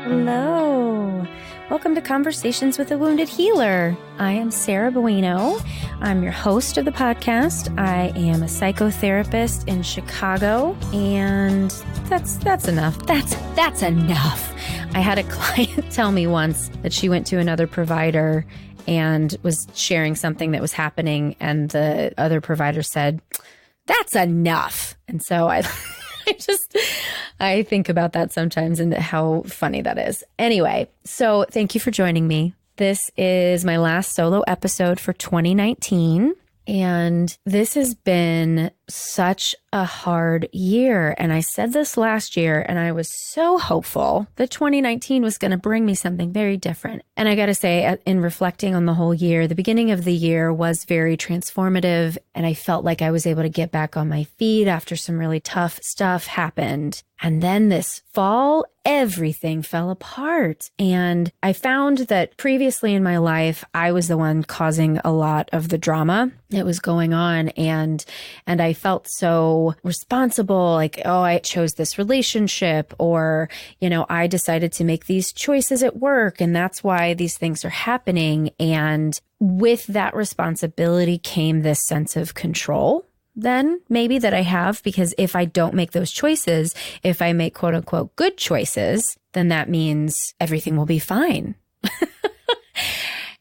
Hello. Welcome to Conversations with a Wounded Healer. I am Sarah Bueno. I'm your host of the podcast. I am a psychotherapist in Chicago, and that's enough. That's enough. I had a client tell me once that she went to another provider and was sharing something that was happening, and the other provider said, "That's enough." And so I think about that sometimes and how funny that is. Anyway, so thank you for joining me. This is my last solo episode for 2019. And this has been such a hard year. And I said this last year, and I was so hopeful that 2019 was going to bring me something very different. And I got to say, in reflecting on the whole year, the beginning of the year was very transformative. And I felt like I was able to get back on my feet after some really tough stuff happened. And then this fall, everything fell apart. And I found that previously in my life, I was the one causing a lot of the drama that was going on. And I felt so responsible, like, oh, I chose this relationship, or, I decided to make these choices at work, and that's why these things are happening. And with that responsibility came this sense of control. Then maybe that I have, because if I don't make those choices, if I make quote unquote good choices, then that means everything will be fine.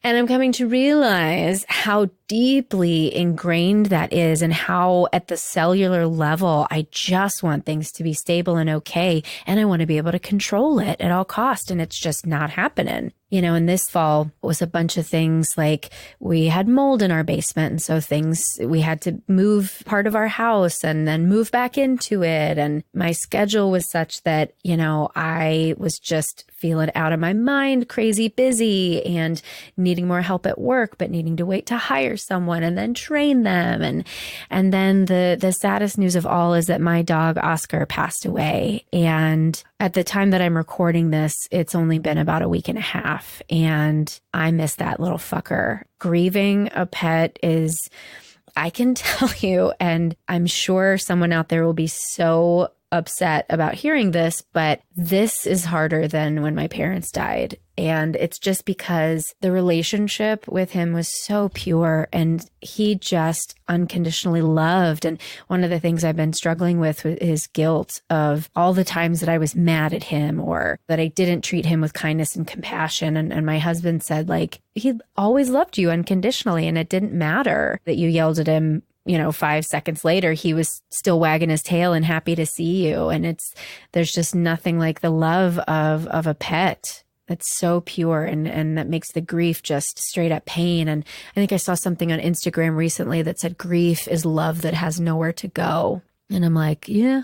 And I'm coming to realize how deeply ingrained that is, and how at the cellular level, I just want things to be stable and okay. And I want to be able to control it at all costs. And it's just not happening. And this fall was a bunch of things, like we had mold in our basement. And so we had to move part of our house and then move back into it. And my schedule was such that, I was just feeling out of my mind, crazy busy, and needing more help at work, but needing to wait to hire someone and then train them. And then the saddest news of all is that my dog Oscar passed away. And at the time that I'm recording this, it's only been about a week and a half, and I miss that little fucker. Grieving a pet is, I can tell you, and I'm sure someone out there will be so upset about hearing this, but this is harder than when my parents died. And it's just because the relationship with him was so pure, and he just unconditionally loved. And one of the things I've been struggling with is guilt of all the times that I was mad at him, or that I didn't treat him with kindness and compassion. And my husband said, like, he always loved you unconditionally, and it didn't matter that you yelled at him. 5 seconds later, he was still wagging his tail and happy to see you. And there's just nothing like the love of a pet. That's so pure, and that makes the grief just straight up pain. And I think I saw something on Instagram recently that said grief is love that has nowhere to go. And I'm like, yeah,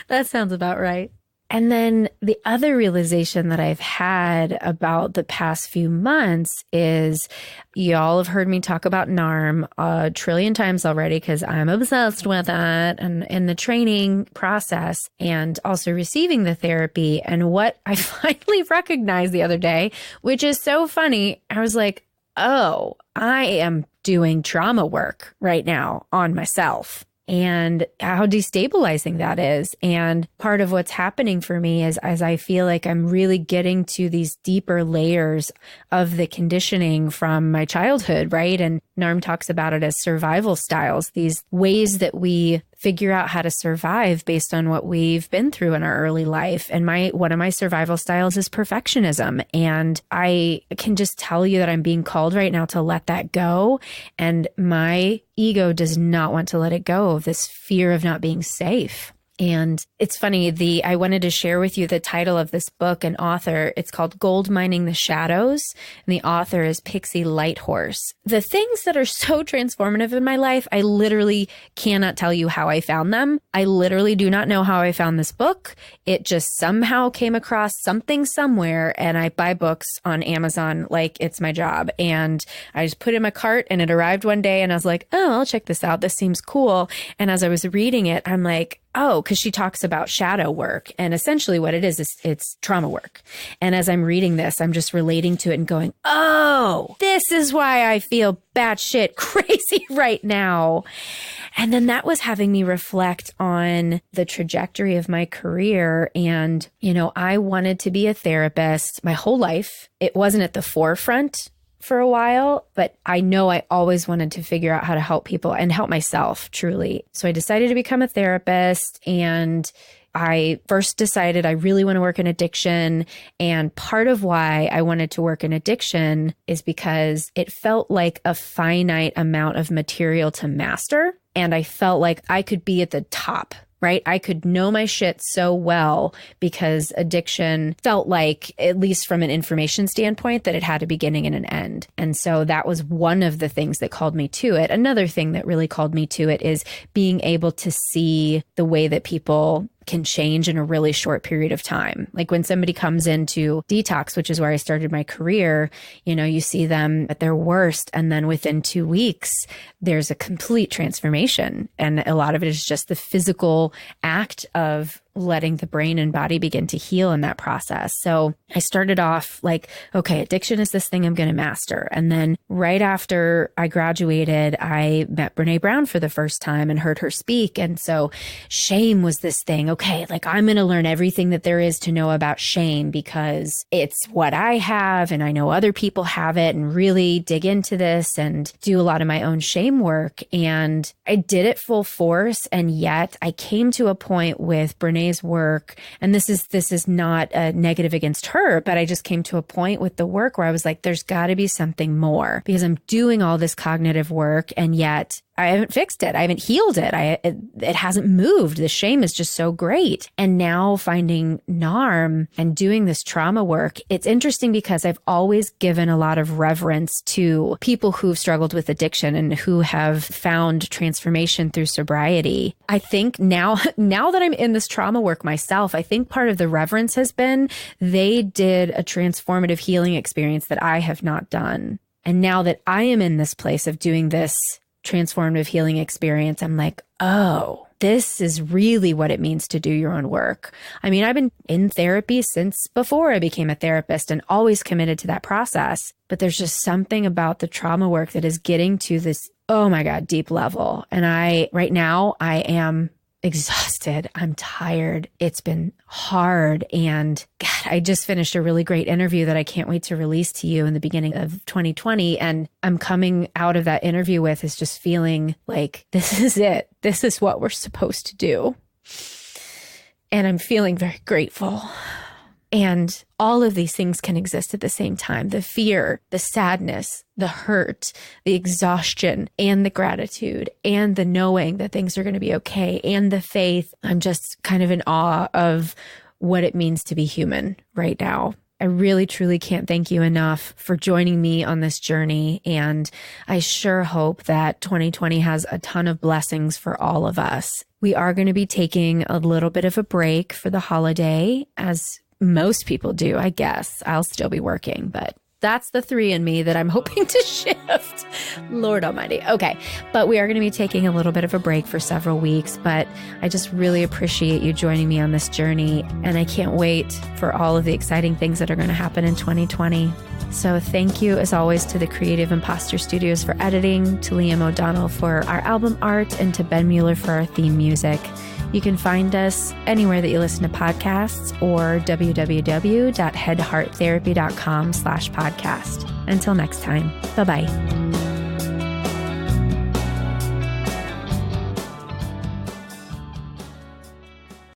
that sounds about right. And then the other realization that I've had about the past few months is, y'all have heard me talk about NARM a trillion times already, because I'm obsessed with it, and in the training process, and also receiving the therapy. And what I finally recognized the other day, which is so funny, I was like, oh, I am doing trauma work right now on myself. And how destabilizing that is. And part of what's happening for me is, as I feel like I'm really getting to these deeper layers of the conditioning from my childhood, right? And NARM talks about it as survival styles, these ways that we figure out how to survive based on what we've been through in our early life. And one of my survival styles is perfectionism. And I can just tell you that I'm being called right now to let that go. And my ego does not want to let it go of this fear of not being safe. And it's funny, I wanted to share with you the title of this book and author. It's called Gold Mining the Shadows, and the author is Pixie Lighthorse. The things that are so transformative in my life, I literally cannot tell you how I found them. I literally do not know how I found this book. It just somehow came across something somewhere, and I buy books on Amazon like it's my job. And I just put it in my cart, and it arrived one day, and I was like, oh, I'll check this out. This seems cool. And as I was reading it, I'm like, oh, because she talks about shadow work. And essentially what it is it's trauma work. And as I'm reading this, I'm just relating to it and going, oh, this is why I feel batshit crazy right now. And then that was having me reflect on the trajectory of my career. And, I wanted to be a therapist my whole life. It wasn't at the forefront for a while, but I know I always wanted to figure out how to help people and help myself truly. So I decided to become a therapist, and I first decided I really want to work in addiction. And part of why I wanted to work in addiction is because it felt like a finite amount of material to master. And I felt like I could be at the top, right? I could know my shit so well because addiction felt like, at least from an information standpoint, that it had a beginning and an end. And so that was one of the things that called me to it. Another thing that really called me to it is being able to see the way that people can change in a really short period of time. Like when somebody comes into detox, which is where I started my career, you see them at their worst. And then within 2 weeks, there's a complete transformation. And a lot of it is just the physical act of letting the brain and body begin to heal in that process. So I started off like, okay, addiction is this thing I'm going to master. And then right after I graduated, I met Brene Brown for the first time and heard her speak. And so shame was this thing. Okay, like I'm going to learn everything that there is to know about shame because it's what I have and I know other people have it, and really dig into this and do a lot of my own shame work. And I did it full force. And yet I came to a point with Brene's work, and this is not a negative against her, but I just came to a point with the work where I was like, there's got to be something more, because I'm doing all this cognitive work and yet I haven't fixed it. I haven't healed it. It hasn't moved. The shame is just so great. And now finding NARM and doing this trauma work, it's interesting because I've always given a lot of reverence to people who've struggled with addiction and who have found transformation through sobriety. I think now that I'm in this trauma work myself, I think part of the reverence has been they did a transformative healing experience that I have not done. And now that I am in this place of doing this transformative healing experience, I'm like, oh, this is really what it means to do your own work. I mean, I've been in therapy since before I became a therapist and always committed to that process. But there's just something about the trauma work that is getting to this, oh my God, deep level. And right now I am exhausted. I'm tired. It's been hard. And God, I just finished a really great interview that I can't wait to release to you in the beginning of 2020. And I'm coming out of that interview with is just feeling like this is it. This is what we're supposed to do. And I'm feeling very grateful. And all of these things can exist at the same time. The fear, the sadness, the hurt, the exhaustion, and the gratitude, and the knowing that things are going to be okay, and the faith. I'm just kind of in awe of what it means to be human right now. I really, truly can't thank you enough for joining me on this journey. And I sure hope that 2020 has a ton of blessings for all of us. We are going to be taking a little bit of a break for the holiday, as most people do, I guess. I'll still be working, but that's the 3 in me that I'm hoping to shift. Lord Almighty. Okay. But we are going to be taking a little bit of a break for several weeks, but I just really appreciate you joining me on this journey. And I can't wait for all of the exciting things that are going to happen in 2020. So thank you, as always, to the Creative Imposter Studios for editing, to Liam O'Donnell for our album art, and to Ben Mueller for our theme music. You can find us anywhere that you listen to podcasts or www.headhearttherapy.com/podcast. Until next time, bye-bye.